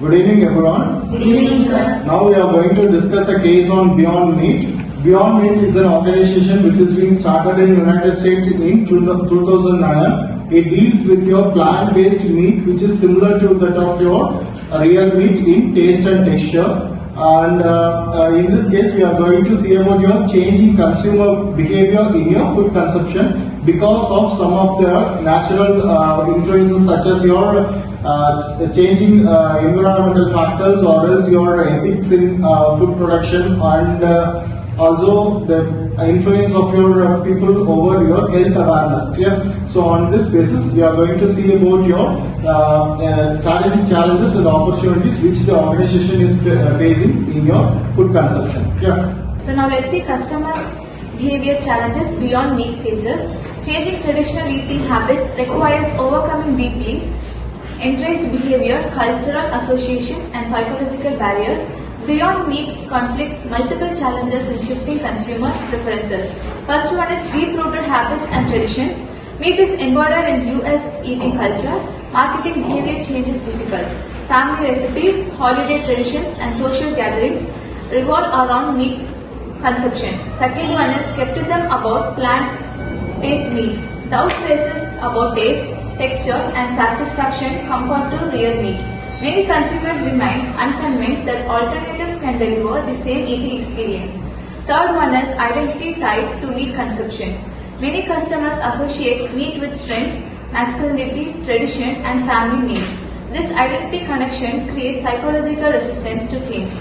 Good evening, everyone. Good evening, sir. Now we are going to discuss a case on Beyond Meat. Beyond Meat is an organization which is being started in United States in 2009. It deals with your plant-based meat, which is similar to that of your real meat in taste and texture. And in this case, we are going to see about your changing consumer behavior in your food consumption because of some of the natural influences such as your changing environmental factors or else your ethics in food production and also the influence of your people over your health awareness. Yeah? So on this basis, we are going to see about your strategic challenges and opportunities which the organization is facing in your food consumption. Yeah. So now let's see customer behavior challenges Beyond Meat faces. Changing traditional eating habits requires overcoming deeply entrenched behavior, cultural association and psychological barriers. Beyond Meat conflicts multiple challenges in shifting consumer preferences. First one is deep-rooted habits and traditions. Meat is embodied in US eating culture. Marketing behavior change is difficult. Family recipes, holiday traditions and social gatherings revolve around meat consumption. Second one is skepticism about plant-based meat. Doubt places about taste, texture and satisfaction compared to real meat. Many consumers remain unconvinced that alternatives can deliver the same eating experience. Third one is identity tied to meat consumption. Many customers associate meat with strength, masculinity, tradition and family needs. This identity connection creates psychological resistance to change.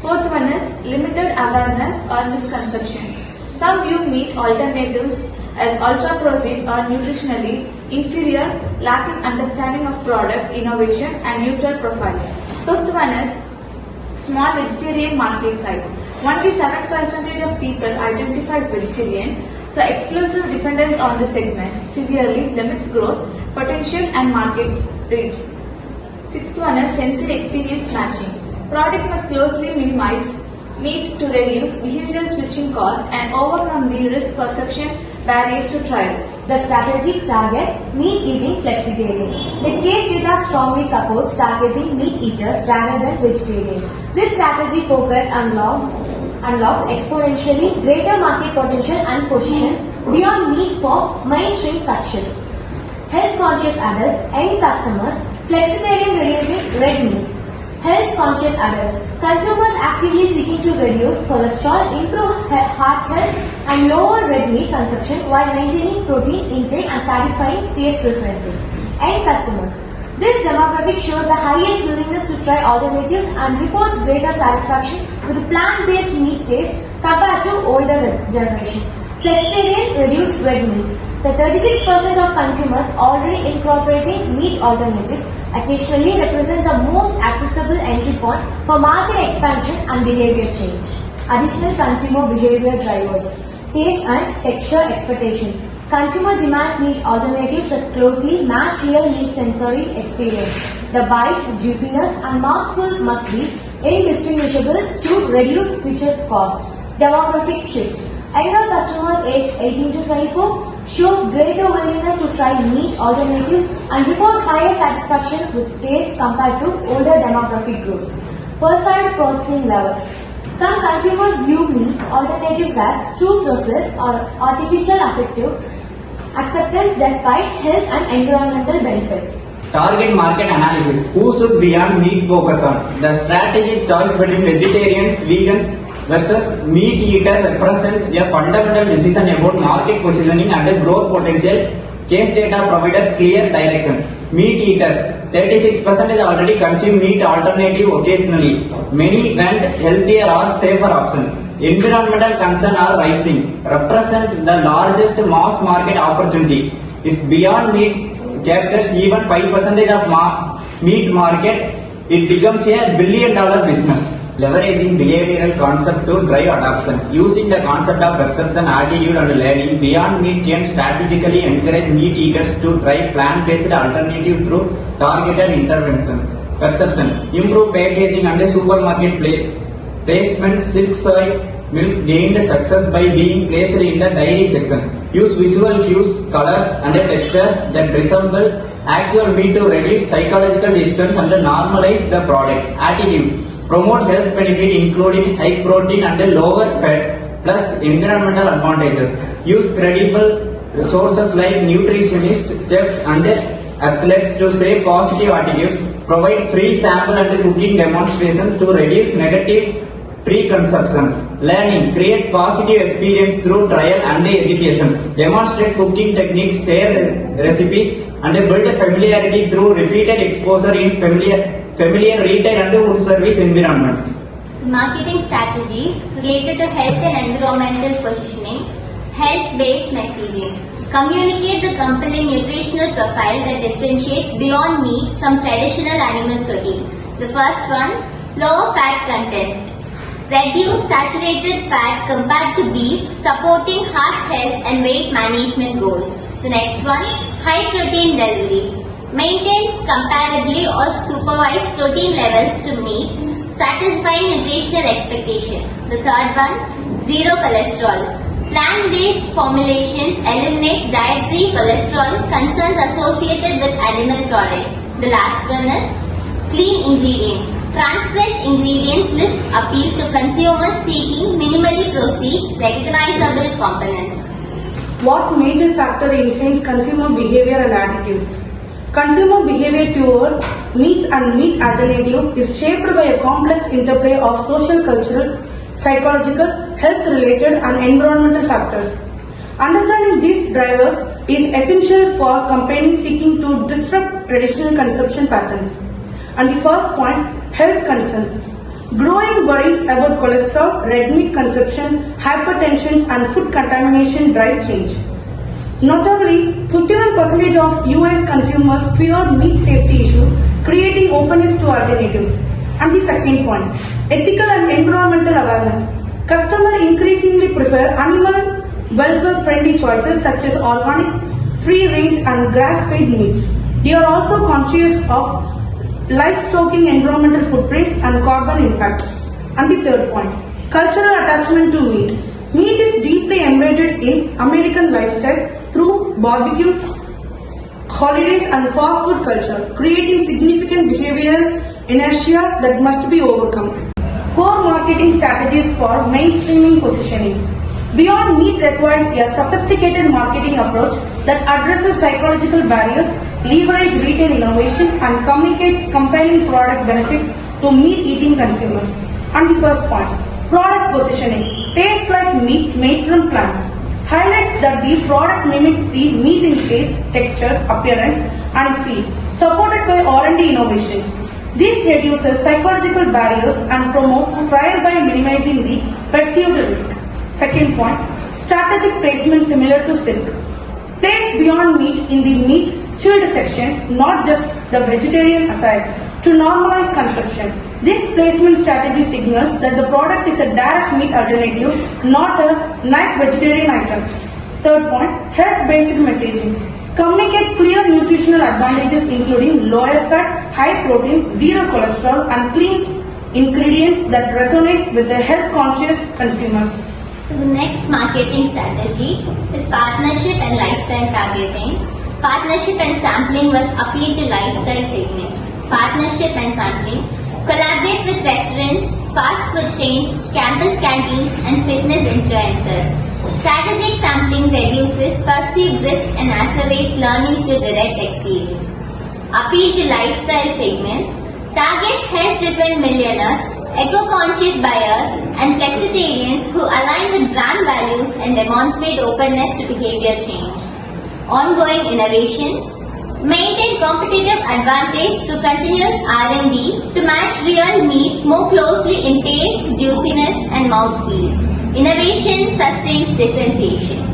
Fourth one is limited awareness or misconception. Some view meat alternatives as ultra-processed or nutritionally inferior, lacking understanding of product innovation and neutral profiles. Fifth one is small vegetarian market size. Only 7% of people identify as vegetarian, so exclusive dependence on the segment severely limits growth, potential and market reach. Sixth one is sensory experience matching. Product must closely minimize meat to reduce behavioral switching costs and overcome the risk perception barriers to trial. The strategy target meat eating flexitarians. The case data strongly supports targeting meat eaters rather than vegetarians. This strategy focus unlocks exponentially greater market potential and positions Beyond Meat for mainstream success. Health conscious adults, end customers, flexitarian reducing red meats. Health conscious adults, consumers actively seeking to reduce cholesterol, improve heart health and lower red meat consumption while maintaining protein intake and satisfying taste preferences. End customers. This demographic shows the highest willingness to try alternatives and reports greater satisfaction with plant-based meat taste compared to older generation. Flexitarian reduced red meats. The 36% of consumers already incorporating meat alternatives occasionally represent the most accessible entry point for market expansion and behavior change. Additional consumer behavior drivers. Taste and texture expectations. Consumer demands meat alternatives that closely match real meat sensory experience. The bite, juiciness and mouthful must be indistinguishable to reduce purchase cost. Demographic shifts. Younger customers aged 18 to 24 shows greater willingness to try meat alternatives and report higher satisfaction with taste compared to older demographic groups. Perceived processing level. Some consumers view meat alternatives as too processed or artificial affective acceptance despite health and environmental benefits. Target market analysis. Who should Beyond Meat focus on? The strategic choice between vegetarians, vegans versus meat eaters represent a fundamental decision about market positioning and growth potential. Case data provided clear direction. Meat eaters. 36% already consume meat alternative occasionally. Many want healthier or safer option. Environmental concerns are rising. Represent the largest mass market opportunity. If Beyond Meat captures even 5% of meat market, it becomes a billion-dollar business. Leveraging behavioral concept to drive adoption. Using the concept of perception, attitude and learning, Beyond Meat can strategically encourage meat eaters to try plant-based alternative through targeted intervention. Perception. Improve packaging and supermarket placement. Silk soy milk gained success by being placed in the dairy section. Use visual cues, colors and a texture that resemble actual meat to reduce psychological distance and normalize the product. Attitude. Promote health benefit including high protein and lower fat plus environmental advantages. Use credible sources like nutritionists, chefs and athletes to say positive attitudes. Provide free sample and cooking demonstration to reduce negative preconceptions. Learning. Create positive experience through trial and education. Demonstrate cooking techniques, share recipes and build familiarity through repeated exposure in familiar retail and food service environments. The marketing strategies related to health and environmental positioning, health-based messaging. Communicate the compelling nutritional profile that differentiates Beyond Meat from traditional animal protein. The first one, lower fat content. Reduce saturated fat compared to beef, supporting heart health and weight management goals. The next one, high protein delivery. Maintains comparably or supervised protein levels to meat, satisfying nutritional expectations. The third one, zero cholesterol. Plant-based formulations eliminate dietary cholesterol concerns associated with animal products. The last one is clean ingredients. Transparent ingredients list appeal to consumers seeking minimally processed, recognizable components. What major factor influence consumer behavior and attitudes? Consumer behavior toward meats and meat alternative is shaped by a complex interplay of social, cultural, psychological, health-related and environmental factors. Understanding these drivers is essential for companies seeking to disrupt traditional consumption patterns. And the first point, health concerns. Growing worries about cholesterol, red meat consumption, hypertension and food contamination drive change. Notably, 51% of US consumers fear meat safety issues, creating openness to alternatives. And the second point, ethical and environmental awareness. Customers increasingly prefer animal welfare-friendly choices such as organic, free-range and grass-fed meats. They are also conscious of livestock environmental footprints and carbon impact. And the third point, cultural attachment to meat. Meat is deeply embedded in American lifestyle through barbecues, holidays and fast food culture, creating significant behavioral inertia that must be overcome. Core marketing strategies for mainstreaming positioning. Beyond Meat requires a sophisticated marketing approach that addresses psychological barriers, leverage retail innovation and communicates compelling product benefits to meat-eating consumers. And the first point, product positioning. Tastes like meat made from plants. Highlights that the product mimics the meat in taste, texture, appearance and feel, supported by R&D innovations. This reduces psychological barriers and promotes trial by minimizing the perceived risk. Second point, strategic placement similar to silk. Place Beyond Meat in the meat chilled section, not just the vegetarian aside, to normalize consumption. This placement strategy signals that the product is a direct meat alternative, not a night vegetarian item. Third point, health-based messaging. Communicate clear nutritional advantages including lower fat, high protein, zero cholesterol and clean ingredients that resonate with the health-conscious consumers. So the next marketing strategy is partnership and lifestyle targeting. Partnership and sampling was appeal to lifestyle segments. Partnership and sampling. Collaborate with restaurants, fast food chains, campus canteens and fitness influencers. Strategic sampling reduces perceived risk and accelerates learning through direct experience. Appeal to lifestyle segments. Target health-driven millionaires, eco-conscious buyers and flexitarians who align with brand values and demonstrate openness to behavior change. Ongoing innovation. Maintain competitive advantage through continuous R&D to match real meat more closely in taste, juiciness and mouthfeel. Innovation sustains differentiation.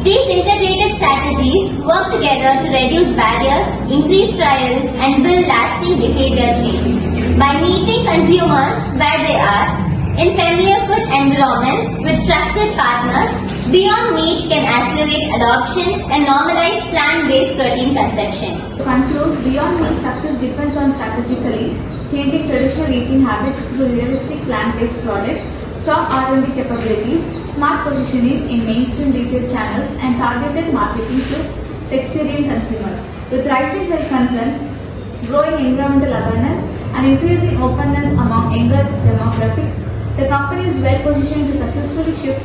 These integrated strategies work together to reduce barriers, increase trial and build lasting behavior change. By meeting consumers where they are, in familiar food environments with trusted partners, Beyond Meat can accelerate adoption and normalize plant-based protein consumption. To conclude, Beyond Meat success depends on strategically changing traditional eating habits through realistic plant-based products, strong R&D capabilities, smart positioning in mainstream retail channels and targeted marketing to vegetarian consumers. With rising health concern, growing environmental awareness, and increasing openness among younger demographics, the company is well positioned to successfully shift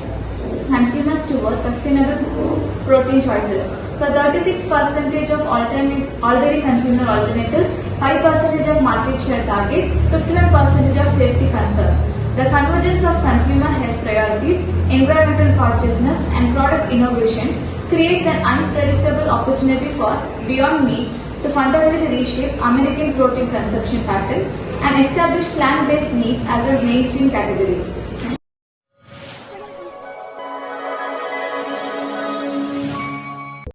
consumers towards sustainable protein choices. So 36% of already consumer alternatives, 5% of market share target, 51% of safety concern. The convergence of consumer health priorities, environmental consciousness, and product innovation creates an unpredictable opportunity for Beyond Meat to fundamentally reshape American protein consumption pattern and establish plant-based meat as a mainstream category.